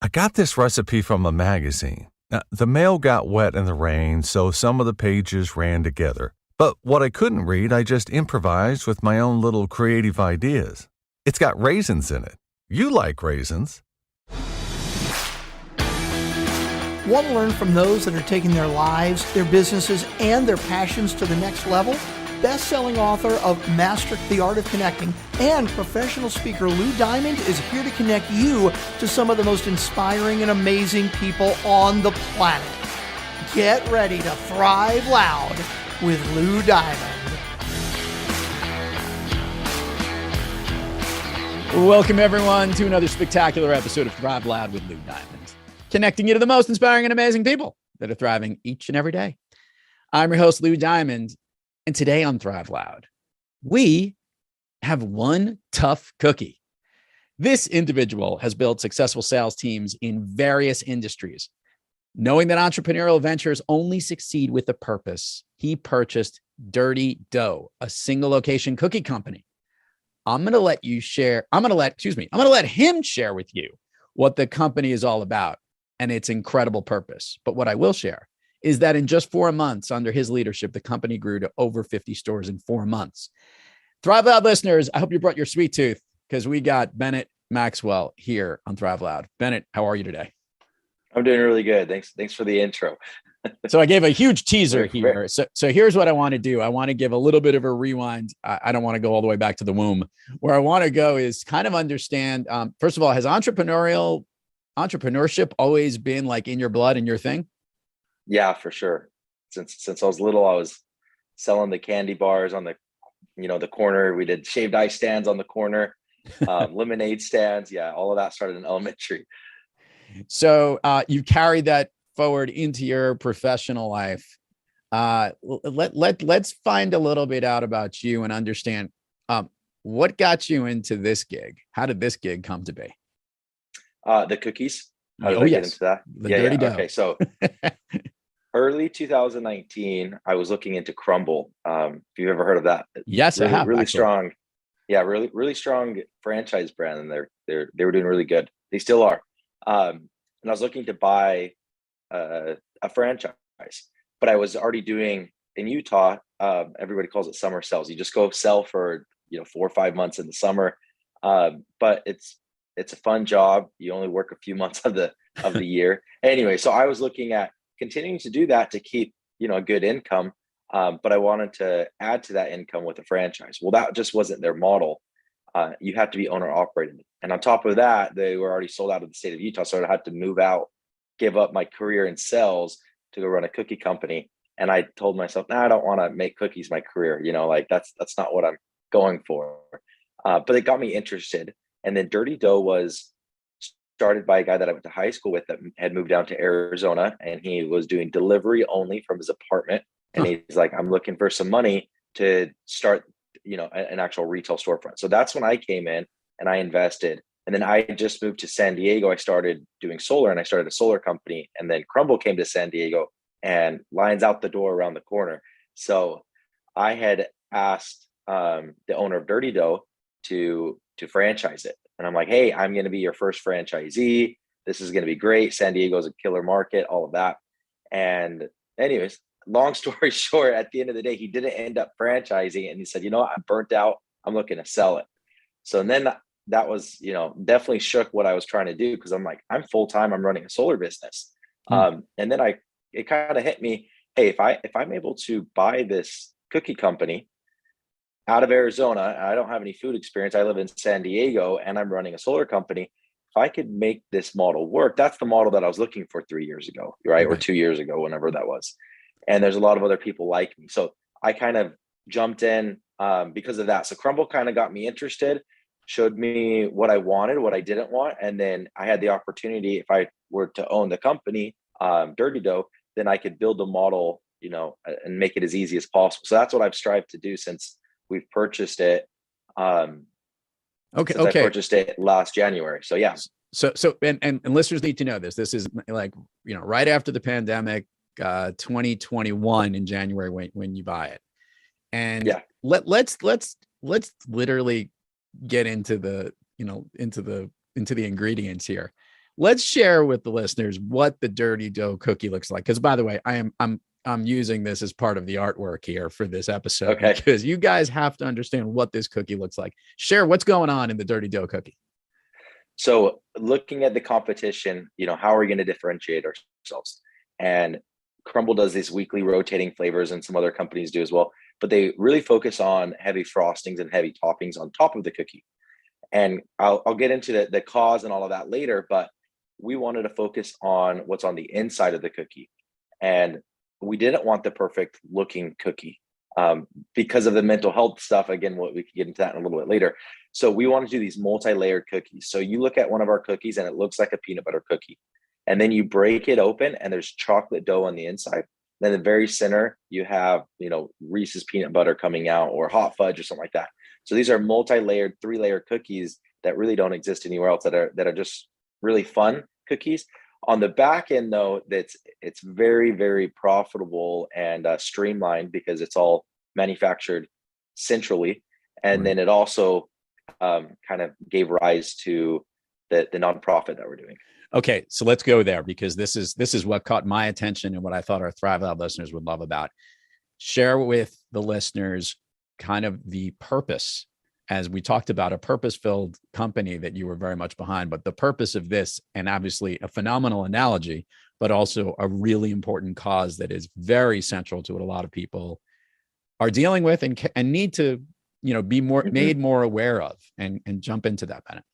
I got this recipe from a magazine. Now, the mail got wet in the rain, so some of the pages ran together. But what I couldn't read, I just improvised with my own little creative ideas. It's got raisins in it. You like raisins. Want to learn from those that are taking their lives, their businesses, and their passions to the next level? Best-selling author of Master the Art of Connecting and professional speaker Lou Diamond is here to connect you to some of the most inspiring and amazing people on the planet. Get ready to thrive loud with Lou Diamond. Welcome, everyone, to another spectacular episode of Thrive Loud with Lou Diamond, connecting you to the most inspiring and amazing people that are thriving each and every day. I'm your host, Lou Diamond, and today on Thrive Loud, we have one tough cookie. This individual has built successful sales teams in various industries. Knowing that entrepreneurial ventures only succeed with a purpose, he purchased Dirty Dough, a single location cookie company. I'm going to let him share with you what the company is all about and its incredible purpose. But what I will share is that in just 4 months under his leadership, the company grew to over 50 stores in 4 months. Thrive Loud listeners, I hope you brought your sweet tooth because we got Bennett Maxwell here on Thrive Loud. Bennett, how are you today? I'm doing really good. Thanks for the intro. So I gave a huge teaser here. So here's what I want to do. I want to give a little bit of a rewind. I don't want to go all the way back to the womb. Where I want to go is kind of understand, first of all, has entrepreneurship always been like in your blood and your thing? Yeah, for sure. Since I was little, I was selling the candy bars on the corner. We did shaved ice stands on the corner, lemonade stands. Yeah, all of that started in elementary. So you carried that forward into your professional life. Let's find a little bit out about you and understand what got you into this gig. How did this gig come to be? The cookies. How did I get into that? Dirty dough. Okay, so early 2019, I was looking into Crumbl. If you've ever heard of that, yes, really, I have. Really actually. strong. Yeah, really strong franchise brand, and they were doing really good. They still are. And I was looking to buy a franchise, but I was already doing in Utah. Everybody calls it summer sales. You just go sell for 4 or 5 months in the summer, but it's a fun job. You only work a few months of the year. Anyway, so I was looking at continuing to do that to keep a good income, but I wanted to add to that income with a franchise. Well, that just wasn't their model. You have to be owner operated, and on top of that, they were already sold out of the state of Utah, so I had to move out, give up my career in sales to go run a cookie company. And I told myself, I don't want to make cookies my career. That's not what I'm going for. But it got me interested. And then Dirty Dough was started by a guy that I went to high school with that had moved down to Arizona, and he was doing delivery only from his apartment. And he's like, I'm looking for some money to start, an actual retail storefront. So that's when I came in and I invested. And then I just moved to San Diego. I started doing solar, and I started a solar company. And then Crumbl came to San Diego, and lines out the door around the corner. So I had asked the owner of Dirty Dough to franchise it. And I'm like, hey, I'm going to be your first franchisee. This is going to be great. San Diego's a killer market, all of that. And anyways, long story short, at the end of the day, he didn't end up franchising. And he said, I'm burnt out. I'm looking to sell it. So then that was, definitely shook what I was trying to do, because I'm like, I'm full-time, I'm running a solar business. And then it kind of hit me, hey, if I'm able to buy this cookie company out of Arizona, I don't have any food experience, I live in San Diego, and I'm running a solar company. If I could make this model work, that's the model that I was looking for 3 years ago, right? Or 2 years ago, whenever that was. And there's a lot of other people like me. So I kind of jumped in because of that. So Crumbl kind of got me interested, showed me what I wanted, what I didn't want. And then I had the opportunity, if I were to own the company, Dirty Dough, then I could build a model, and make it as easy as possible. So that's what I've strived to do since we've purchased it. I purchased it last January. So yeah. So and listeners need to know this. This is like, right after the pandemic, 2021 in January when you buy it. And yeah, let's literally get into the, into the ingredients here. let's share with the listeners what the dirty dough cookie looks like. Because by the way, I'm using this as part of the artwork here for this episode, Okay. because you guys have to understand what this cookie looks like. Share what's going on in the dirty dough cookie. So looking at the competition, how are we going to differentiate ourselves? And Crumbl does these weekly rotating flavors, and some other companies do as well, but they really focus on heavy frostings and heavy toppings on top of the cookie. And I'll get into the cause and all of that later, but we wanted to focus on what's on the inside of the cookie. And we didn't want the perfect looking cookie because of the mental health stuff. Again, we can get into that in a little bit later. So we want to do these multi-layered cookies. So you look at one of our cookies and it looks like a peanut butter cookie. And then you break it open and there's chocolate dough on the inside. Then in the very center, you have, Reese's peanut butter coming out, or hot fudge or something like that. So these are multi-layered, 3-layer cookies that really don't exist anywhere else, that are just really fun cookies. On the back end, though, it's very, very profitable and streamlined, because it's all manufactured centrally. And then it also kind of gave rise to the nonprofit that we're doing. Okay, so let's go there, because this is what caught my attention and what I thought our Thrive Lab listeners would love about. Share with the listeners kind of the purpose, as we talked about a purpose-filled company that you were very much behind, but the purpose of this, and obviously a phenomenal analogy, but also a really important cause that is very central to what a lot of people are dealing with and need to, be more made more aware of, and jump into that, Bennett.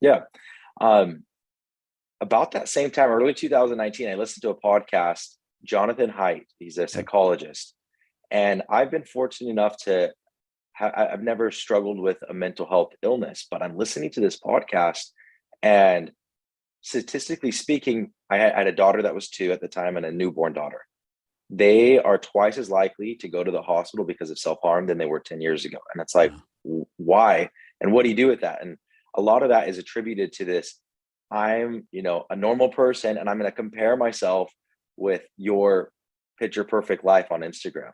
Yeah. About that same time, early 2019, I listened to a podcast, Jonathan Haidt. He's a psychologist. And I've been fortunate enough to I've never struggled with a mental health illness, but I'm listening to this podcast, and statistically speaking, I had a daughter that was 2 at the time and a newborn daughter. They are twice as likely to go to the hospital because of self-harm than they were 10 years ago. And it's like, why? And what do you do with that? And a lot of that is attributed to this. I'm, a normal person, and I'm going to compare myself with your picture perfect life on Instagram.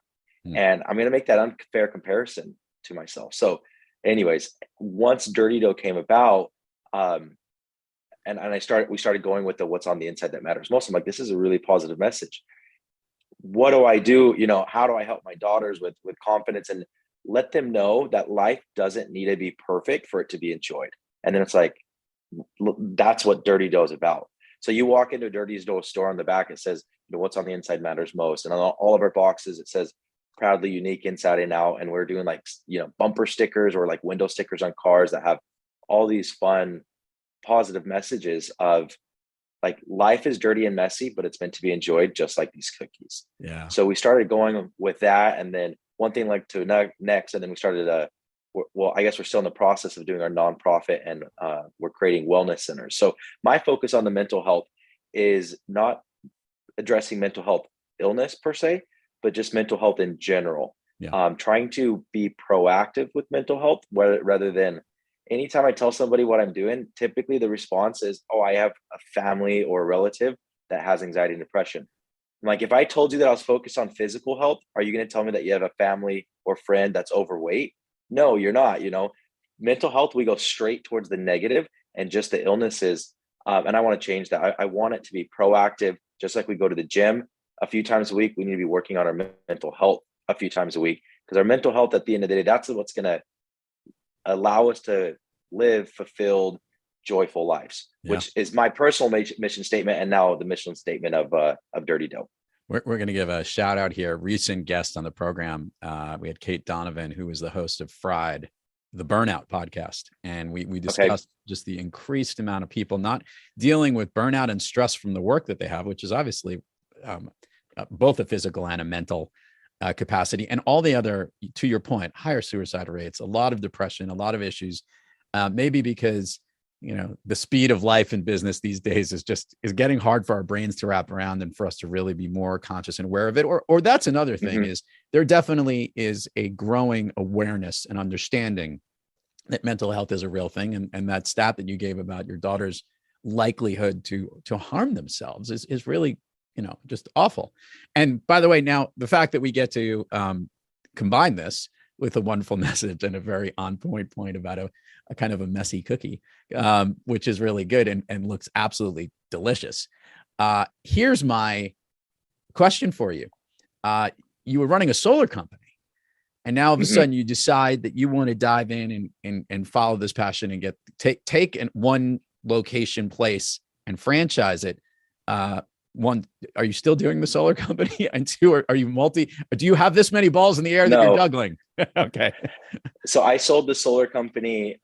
And I'm going to make that unfair comparison to myself. So anyways, once Dirty Dough came about, and we started going with the what's on the inside that matters most. I'm like, this is a really positive message. What do I do? How do I help my daughters with confidence and let them know that life doesn't need to be perfect for it to be enjoyed? And then it's like, that's what Dirty Dough is about. So you walk into a Dirty Dough store, on the back it says, what's on the inside matters most. And on all of our boxes, it says proudly unique inside and out. And we're doing bumper stickers or like window stickers on cars that have all these fun, positive messages of like, life is dirty and messy, but it's meant to be enjoyed, just like these cookies. Yeah. So we started going with that. And then one thing led to next, and then we started I guess we're still in the process of doing our nonprofit, and we're creating wellness centers. So my focus on the mental health is not addressing mental health illness per se, but just mental health in general. Yeah. Trying to be proactive with mental health, rather than anytime I tell somebody what I'm doing, typically the response is, oh, I have a family or a relative that has anxiety and depression. I'm like, if I told you that I was focused on physical health, are you going to tell me that you have a family or friend that's overweight? No, you're not. Mental health, we go straight towards the negative and just the illnesses. And I want to change that. I want it to be proactive, just like we go to the gym a few times a week. We need to be working on our mental health a few times a week, because our mental health, at the end of the day, that's what's going to allow us to live fulfilled, joyful lives, which is my personal mission statement, and now the mission statement of Dirty Dough. We're going to give a shout out here. Recent guest on the program, we had Kate Donovan, who was the host of Fried, the Burnout podcast. And we discussed just the increased amount of people not dealing with burnout and stress from the work that they have, which is obviously both a physical and a mental capacity, and all the other, to your point, higher suicide rates, a lot of depression, a lot of issues, maybe because the speed of life in business these days is getting hard for our brains to wrap around, and for us to really be more conscious and aware of it. Or that's another thing, is there definitely is a growing awareness and understanding that mental health is a real thing. And that stat that you gave about your daughter's likelihood to harm themselves is really, just awful. And by the way, now the fact that we get to combine this with a wonderful message and a very on point about a kind of a messy cookie, which is really good and looks absolutely delicious. Here's my question for you. You were running a solar company, and now all of a sudden you decide that you want to dive in and follow this passion and take one location place and franchise it. One, are you still doing the solar company? And two, are you do you have this many balls in the air that you're juggling? Okay. So I sold the solar company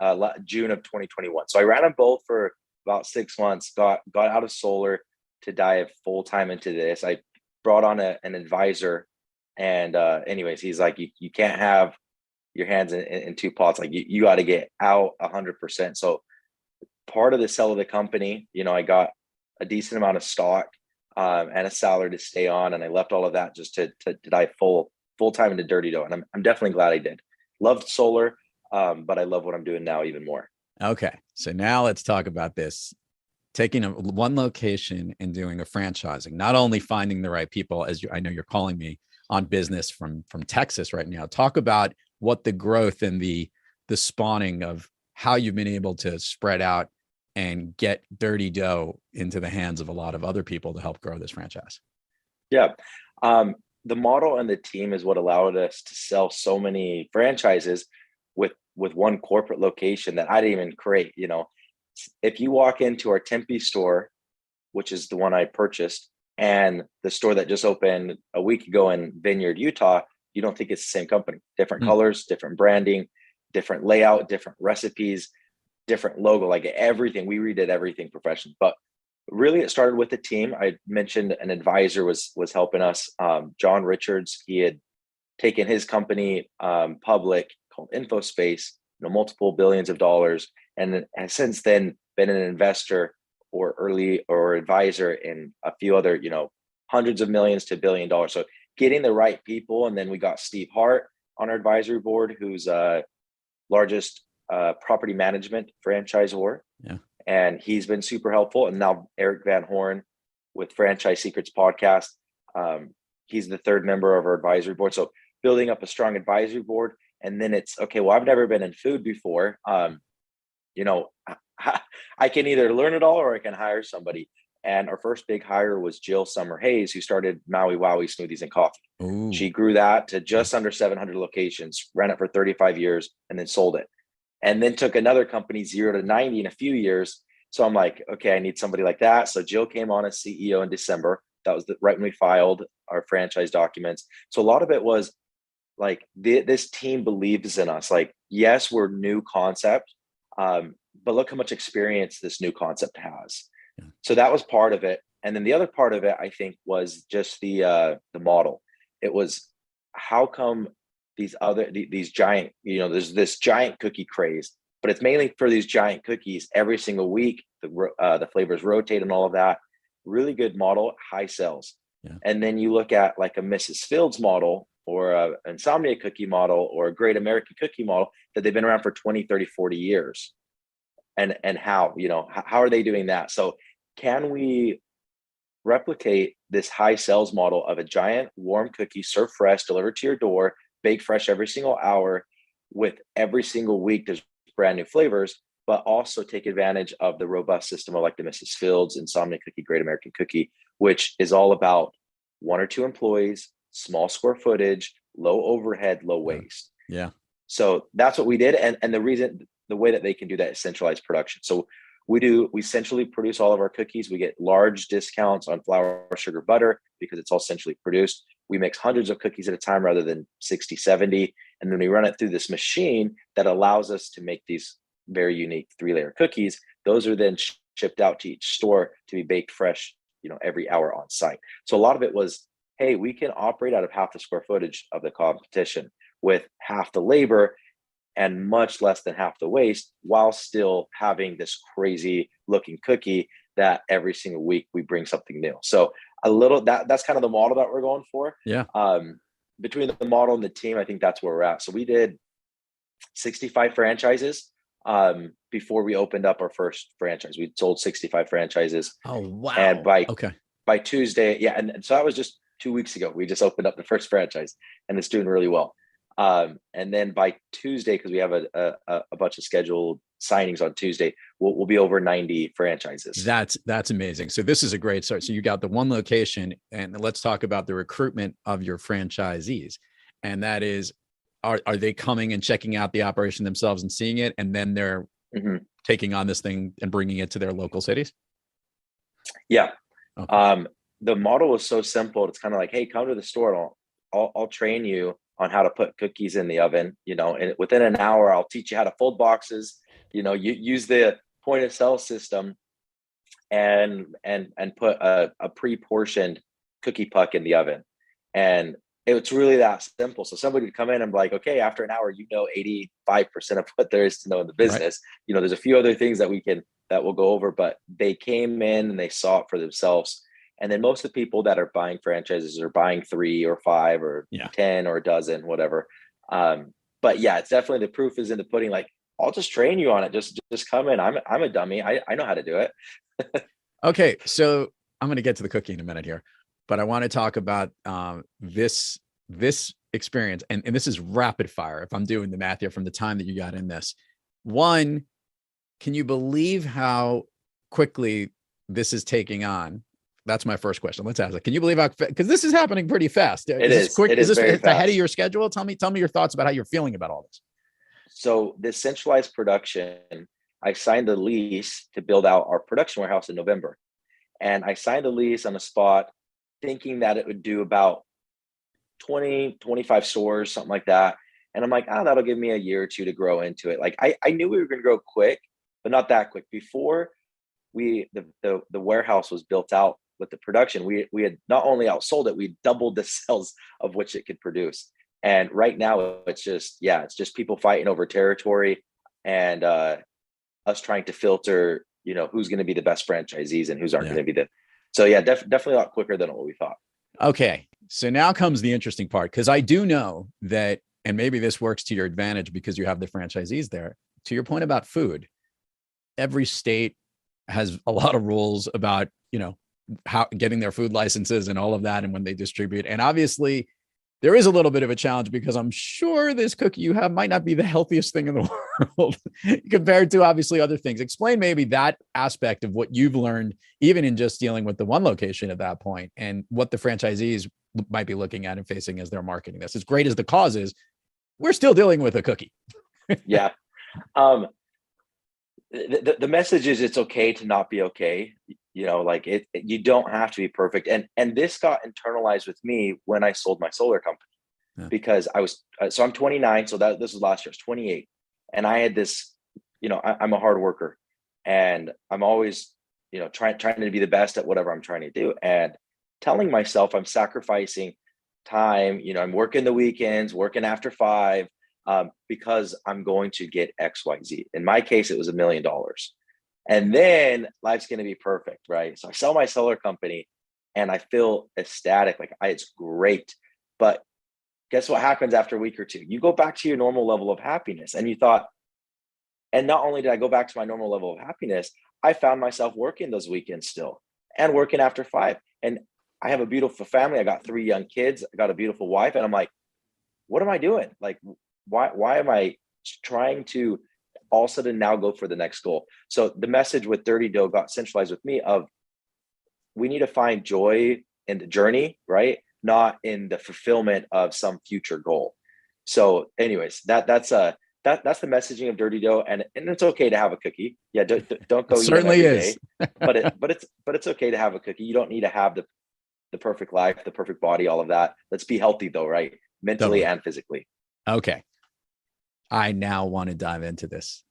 June of 2021. So I ran them both for about 6 months, got out of solar to dive full time into this. I brought on an advisor, and anyways, he's like, you can't have your hands in two pots. Like you got to get out 100%. So part of the sell of the company, I got a decent amount of stock and a salary to stay on, and I left all of that just to dive full time into Dirty Dough. And I'm definitely glad I did. Loved solar, but I love what I'm doing now even more. Okay, so now let's talk about this. Taking one location and doing a franchising, not only finding the right people, I know you're calling me on business from Texas right now. Talk about what the growth and the spawning of how you've been able to spread out and get Dirty Dough into the hands of a lot of other people to help grow this franchise. Yeah. The model and the team is what allowed us to sell so many franchises with one corporate location that I didn't even create. If you walk into our Tempe store, which is the one I purchased, and the store that just opened a week ago in Vineyard, Utah, you don't think it's the same company. Different colors, different branding, different layout, different recipes, different logo, like everything. We redid everything professionally. But really, it started with the team. I mentioned an advisor was helping us. John Richards, he had taken his company public called InfoSpace, multiple billions of dollars, and has since then been an investor or advisor in a few other, hundreds of millions to $1 billion. So getting the right people. And then we got Steve Hart on our advisory board, who's largest property management franchisor. Yeah. And he's been super helpful. And now Eric Van Horn with Franchise Secrets podcast. He's the third member of our advisory board. So building up a strong advisory board. And then it's, okay, well, I've never been in food before. I can either learn it all or I can hire somebody. And our first big hire was Jill Summer Hayes, who started Maui Wowie Smoothies and Coffee. Ooh. She grew that to just under 700 locations, ran it for 35 years, and then sold it. And then took another company 0 to 90 in a few years. So I'm like, okay, I need somebody like that. So Jill came on as CEO in December. That was right when we filed our franchise documents. So a lot of it was like, this team believes in us. Like, yes, we're new concept, but look how much experience this new concept has. Yeah. So that was part of it. And then the other part of it, I think, was just the model. It was, how come these giant, there's this giant cookie craze, but it's mainly for these giant cookies every single week. The flavors rotate and all of that. Really good model, high sales. Yeah. And then you look at like a Mrs. Fields model or an Insomnia cookie model or a Great American Cookie model that they've been around for 20, 30, 40 years. And how are they doing that? So can we replicate this high sales model of a giant warm cookie served fresh, delivered to your door, baked fresh every single hour, with every single week there's brand new flavors, but also take advantage of the robust system of like the Mrs. Fields, Insomnia Cookie, Great American Cookie, which is all about 1 or 2 employees, small square footage, low overhead, low waste. Yeah. So that's what we did. And the way that they can do that is centralized production. So we centrally produce all of our cookies. We get large discounts on flour, sugar, butter, because it's all centrally produced. We mix hundreds of cookies at a time rather than 60, 70. And then we run it through this machine that allows us to make these very unique 3-layer cookies. Those are then shipped out to each store to be baked fresh, every hour on site. So a lot of it was, hey, we can operate out of half the square footage of the competition with half the labor and much less than half the waste, while still having this crazy looking cookie that every single week we bring something new. So that's kind of the model that we're going for. Yeah. Between the model and the team, I think that's where we're at. So we did 65 franchises before we opened up our first franchise. We sold 65 franchises. Oh, wow. And by Tuesday, yeah. And so that was just 2 weeks ago. We just opened up the first franchise, and it's doing really well. And then by Tuesday, because we have a bunch of scheduled signings on Tuesday, we'll be over 90 franchises. That's amazing. So this is a great start. So you got the one location, and let's talk about the recruitment of your franchisees. And that is, are they coming and checking out the operation themselves and seeing it, and then they're taking on this thing and bringing it to their local cities? Yeah. Okay. The model is so simple. It's kind of like, hey, come to the store. And I'll train you on how to put cookies in the oven, and within an hour, I'll teach you how to fold boxes, you use the point of sale system and put a pre-portioned cookie puck in the oven. And it's really that simple. So somebody would come in and be like, okay, after an hour, 85% of what there is to know in the business. Right. There's a few other things that we'll go over, but they came in and they saw it for themselves. And then most of the people that are buying franchises are buying 3 or 5 or 10 or a dozen, whatever. But yeah, it's definitely, the proof is in the pudding. Like, I'll just train you on it. Just come in. I'm a dummy. I know how to do it. Okay. So I'm going to get to the cookie in a minute here, but I want to talk about this experience. And this is rapid fire. If I'm doing the math here from the time that you got in this. One, can you believe how quickly this is taking on? That's my first question. Let's ask it. Can you believe how, because this is happening pretty fast. Is this quick? Is this ahead of your schedule? Tell me your thoughts about how you're feeling about all this. So this centralized production, I signed the lease to build out our production warehouse in November. And I signed the lease on the spot thinking that it would do about 20, 25 stores, something like that. And I'm like, that'll give me a year or two to grow into it. Like I knew we were going to grow quick, but not that quick. Before the warehouse was built out with the production, we had not only outsold it, we doubled the sales of which it could produce. And right now it's just people fighting over territory and us trying to filter, who's going to be the best franchisees and who's aren't going to be definitely a lot quicker than what we thought. Okay. So now comes the interesting part, because I do know that, and maybe this works to your advantage because you have the franchisees there. To your point about food, every state has a lot of rules about, how getting their food licenses and all of that, and when they distribute. And obviously there is a little bit of a challenge, because I'm sure this cookie you have might not be the healthiest thing in the world compared to obviously other things. Explain maybe that aspect of what you've learned, even in just dealing with the one location at that point, and what the franchisees might be looking at and facing as they're marketing this. As great as the cause is, we're still dealing with a cookie. Yeah. The message is it's okay to not be okay. You don't have to be perfect. And this got internalized with me when I sold my solar company, because I'm 29. So this was last year. I was 28. And I had this, I'm a hard worker, and I'm always, trying to be the best at whatever I'm trying to do, and telling myself I'm sacrificing time. I'm working the weekends, working after 5, because I'm going to get XYZ. In my case, it was $1 million. And then life's going to be perfect, right? So I sell my solar company and I feel ecstatic. Like it's great. But guess what happens after a week or two? You go back to your normal level of happiness. And you thought, and not only did I go back to my normal level of happiness, I found myself working those weekends still and working after 5. And I have a beautiful family. I got 3 young kids. I got a beautiful wife. And I'm like, what am I doing? Like, why am I trying to all of a sudden now go for the next goal? So the message with Dirty Dough got centralized with me of, we need to find joy in the journey, right? Not in the fulfillment of some future goal. So anyways, that's the messaging of Dirty Dough, and it's okay to have a cookie. Yeah. Don't go. It certainly is. but it's okay to have a cookie. You don't need to have the perfect life, the perfect body, all of that. Let's be healthy though, right? Mentally and physically. Okay. I now want to dive into this.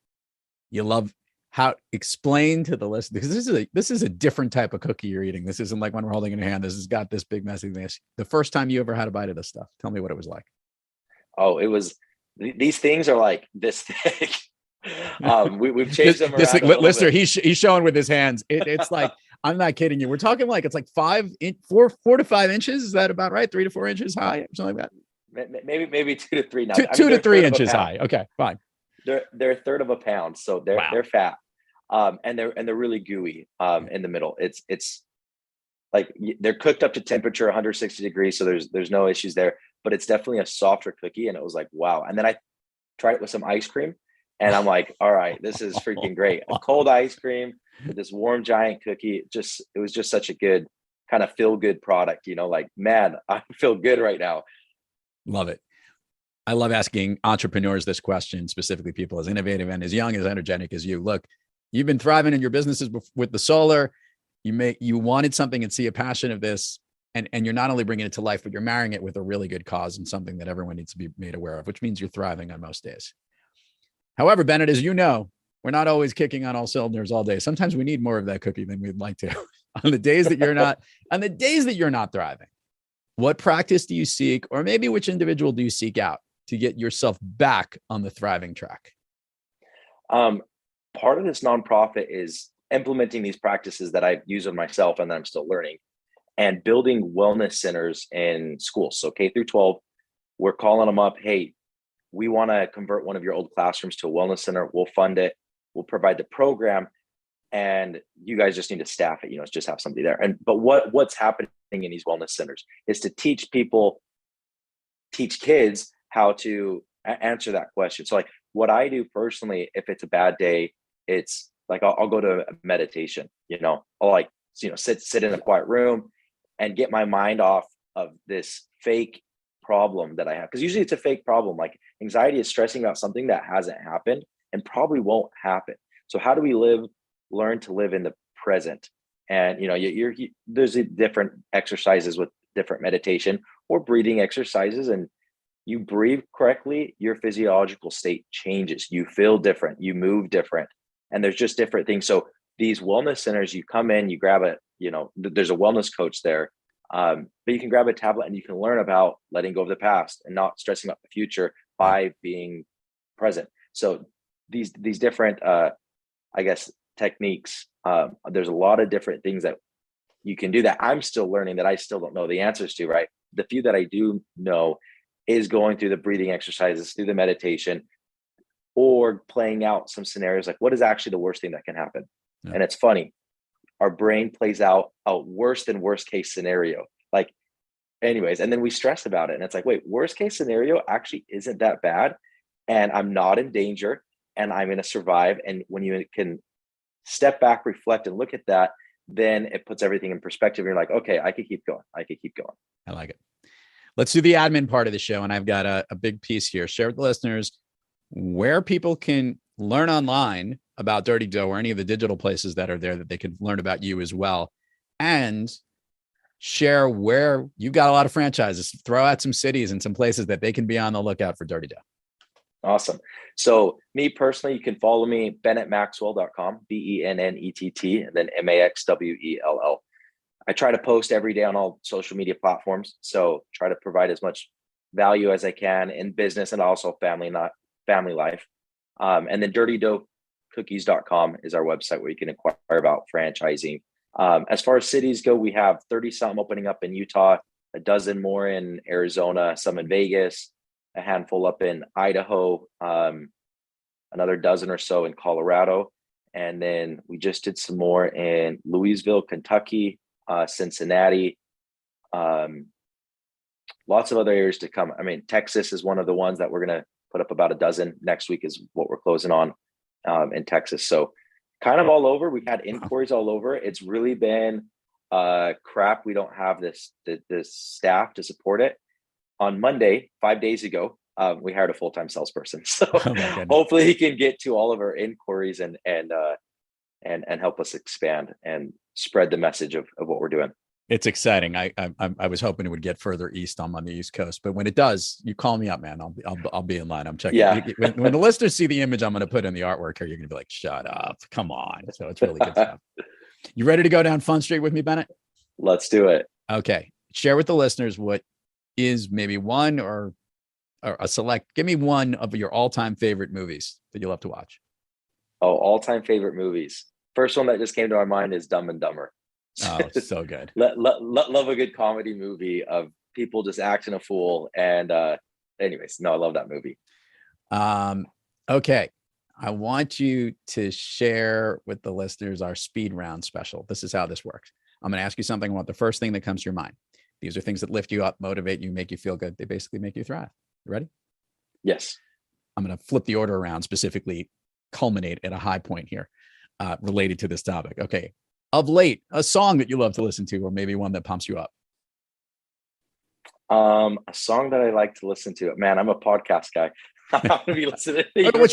You love how, explain to the listener, because this is a different type of cookie you're eating. This isn't like when we're holding in your hand. This has got this big messy thing. The first time you ever had a bite of this stuff, tell me what it was like. Oh, it was, these things are like this thick. We've changed them around. Listener, he's showing with his hands. It's like, I'm not kidding you. We're talking like, it's like 4 to 5 inches. Is that about right? 3 to 4 inches high or something like that? Maybe 2 to 3 now. 2 to 3 inches high. Okay, fine. They're a third of a pound, so they're fat, and they're really gooey in the middle. It's like they're cooked up to temperature 160 degrees, so there's no issues there. but it's definitely a softer cookie. And it was like, wow. And then I tried it with some ice cream, and I'm like, all right, this is freaking great. A cold ice cream with this warm giant cookie. It was just such a good kind of feel good product, like, man, I feel good right now. Love it. I love asking entrepreneurs this question, specifically people as innovative and as young, as energetic as you. Look, you've been thriving in your businesses with the solar. You wanted something and see a passion of this, and you're not only bringing it to life, but you're marrying it with a really good cause and something that everyone needs to be made aware of, which means you're thriving on most days. However, Bennett, as you know, we're not always kicking on all cylinders all day. Sometimes we need more of that cookie than we'd like to. On the days that you're not thriving, what practice do you seek, or maybe which individual do you seek out to get yourself back on the thriving track? Part of this nonprofit is implementing these practices that I've used on myself and that I'm still learning, and building wellness centers in schools. So K through 12, we're calling them up. Hey, we want to convert one of your old classrooms to a wellness center. We'll fund it. We'll provide the program, and you guys just need to staff it. Just have somebody there. But what's happening in these wellness centers is to teach kids how to answer that question. So like what I do personally, if it's a bad day, it's like, I'll go to a meditation, I'll sit in a quiet room and get my mind off of this fake problem that I have. Because usually it's a fake problem. Like anxiety is stressing about something that hasn't happened and probably won't happen. So how do we learn to live in the present? And, there's different exercises with different meditation or breathing exercises, and you breathe correctly, your physiological state changes. You feel different, you move different, and there's just different things. So these wellness centers, you come in, you grab there's a wellness coach there, but you can grab a tablet and you can learn about letting go of the past and not stressing about the future by being present. So these different, techniques, there's a lot of different things that you can do that I'm still learning, that I still don't know the answers to, right? The few that I do know is going through the breathing exercises, through the meditation, or playing out some scenarios like, what is actually the worst thing that can happen? Yeah. And it's funny, our brain plays out a worse than worst case scenario. Like, anyways, and then we stress about it. And it's like, wait, worst case scenario actually isn't that bad. And I'm not in danger and I'm going to survive. And when you can step back, reflect, and look at that, then it puts everything in perspective. You're like, okay, I could keep going. I like it. Let's do the admin part of the show. And I've got a big piece here. Share with the listeners where people can learn online about Dirty Dough, or any of the digital places that are there that they can learn about you as well. And share where you've got a lot of franchises. Throw out some cities and some places that they can be on the lookout for Dirty Dough. Awesome. So me personally, you can follow me, BennettMaxwell.com, BENNETT, and then MAXWELL. I try to post every day on all social media platforms. So try to provide as much value as I can in business and also family life. And then DirtyDoughCookies.com is our website where you can inquire about franchising. As far as cities go, we have 30 something opening up in Utah, a dozen more in Arizona, some in Vegas, a handful up in Idaho, another dozen or so in Colorado. And then we just did some more in Louisville, Kentucky, Cincinnati, lots of other areas to come. I mean, Texas is one of the ones that we're going to put up about a dozen. Next week is what we're closing on in Texas. So kind of all over. We've had inquiries all over. It's really been crap. We don't have this staff to support it. On Monday, 5 days ago, we hired a full-time salesperson. So hopefully he can get to all of our inquiries and help us expand and spread the message of what we're doing. It's exciting. I was hoping it would get further east. I'm on the East Coast, but when it does, you call me up, man. I'll be in line. I'm checking. Yeah. When the listeners see the image I'm going to put in the artwork here, you're going to be like, "Shut up, come on!" So it's really good stuff. You ready to go down Fun Street with me, Bennett? Let's do it. Okay. Share with the listeners what is maybe one or a select. Give me one of your all-time favorite movies that you love to watch. Oh, all-time favorite movies. First one that just came to my mind is Dumb and Dumber. Oh, so good. Love a good comedy movie of people just acting a fool. And anyways, no, I love that movie. Okay. I want you to share with the listeners our speed round special. This is how this works. I'm going to ask you something. I want the first thing that comes to your mind. These are things that lift you up, motivate you, make you feel good. They basically make you thrive. You ready? Yes. I'm going to flip the order around, specifically culminate at a high point here related to this topic. Okay. Of late, a song that you love to listen to, or maybe one that pumps you up. A song that I like to listen to. Man, I'm a podcast guy. I'm going to be listening to your What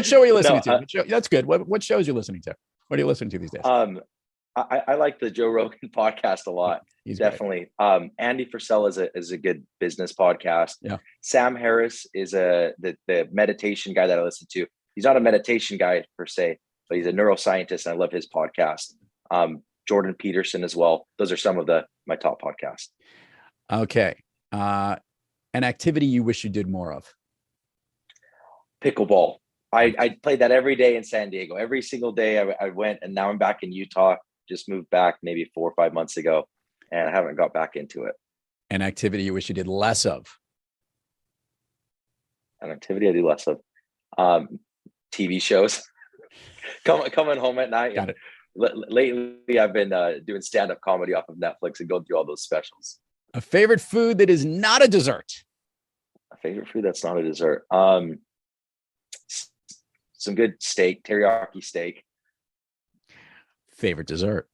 show are you listening No, to? That's good. What shows are you listening to? What are you listening to these days? I like the Joe Rogan podcast a lot. He's definitely. Andy Frisell is a good business podcast. Yeah. Sam Harris is the meditation guy that I listen to. He's not a meditation guy per se, but he's a neuroscientist, and I love his podcast. Jordan Peterson as well. Those are some of my top podcasts. Okay. An activity you wish you did more of. Pickleball. I played that every day in San Diego. Every single day I went, and now I'm back in Utah. Just moved back maybe 4 or 5 months ago, and I haven't got back into it. An activity you wish you did less of. An activity I do less of. TV shows. Coming home at night. Got it. Lately, I've been doing stand-up comedy off of Netflix and going through all those specials. A favorite food that is not a dessert. A favorite food that's not a dessert. Some good steak, teriyaki steak. Favorite dessert.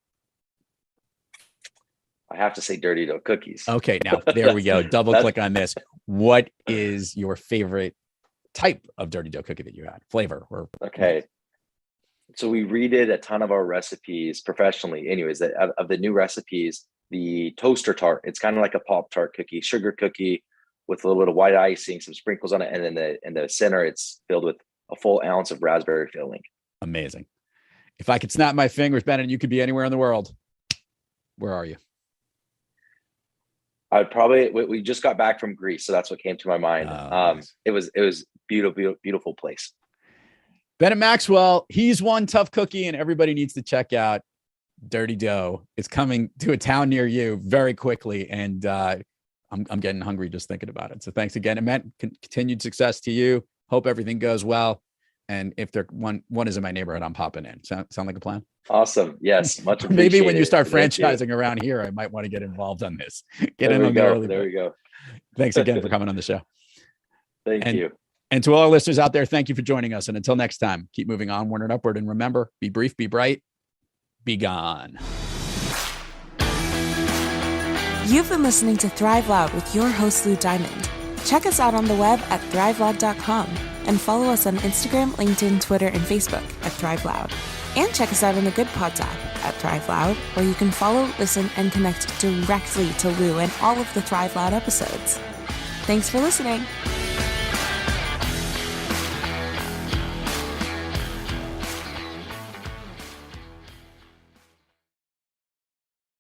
I have to say Dirty Dough cookies. Okay, now there we go. Double click on this. What is your favorite type of Dirty Dough cookie that you had? Flavor or okay. So we redid a ton of our recipes professionally. Anyways, of the new recipes, the toaster tart. It's kind of like a Pop-Tart cookie, sugar cookie with a little bit of white icing, some sprinkles on it, and then in the center, it's filled with a full ounce of raspberry filling. Amazing. If I could snap my fingers, Bennett, and you could be anywhere in the world, where are you? I'd probably, we just got back from Greece, so that's what came to my mind. Nice. It was beautiful place. Bennett Maxwell, he's one tough cookie, and everybody needs to check out Dirty Dough. It's coming to a town near you very quickly, and I'm getting hungry just thinking about it. So thanks again, and Matt, continued success to you. Hope everything goes well. And if there one is in my neighborhood, I'm popping in. Sound like a plan? Awesome. Yes. Much appreciated. Maybe when you start franchising around here, I might want to get involved on this. Get in on the early. There we go. Thanks again for coming on the show. Thank you. And to all our listeners out there, thank you for joining us. And until next time, keep moving onward and upward. And remember, be brief, be bright, be gone. You've been listening to Thrive Loud with your host, Lou Diamond. Check us out on the web at thriveloud.com and follow us on Instagram, LinkedIn, Twitter, and Facebook at Thrive Loud. And check us out on the Good Pods app at Thrive Loud, where you can follow, listen, and connect directly to Lou and all of the Thrive Loud episodes. Thanks for listening.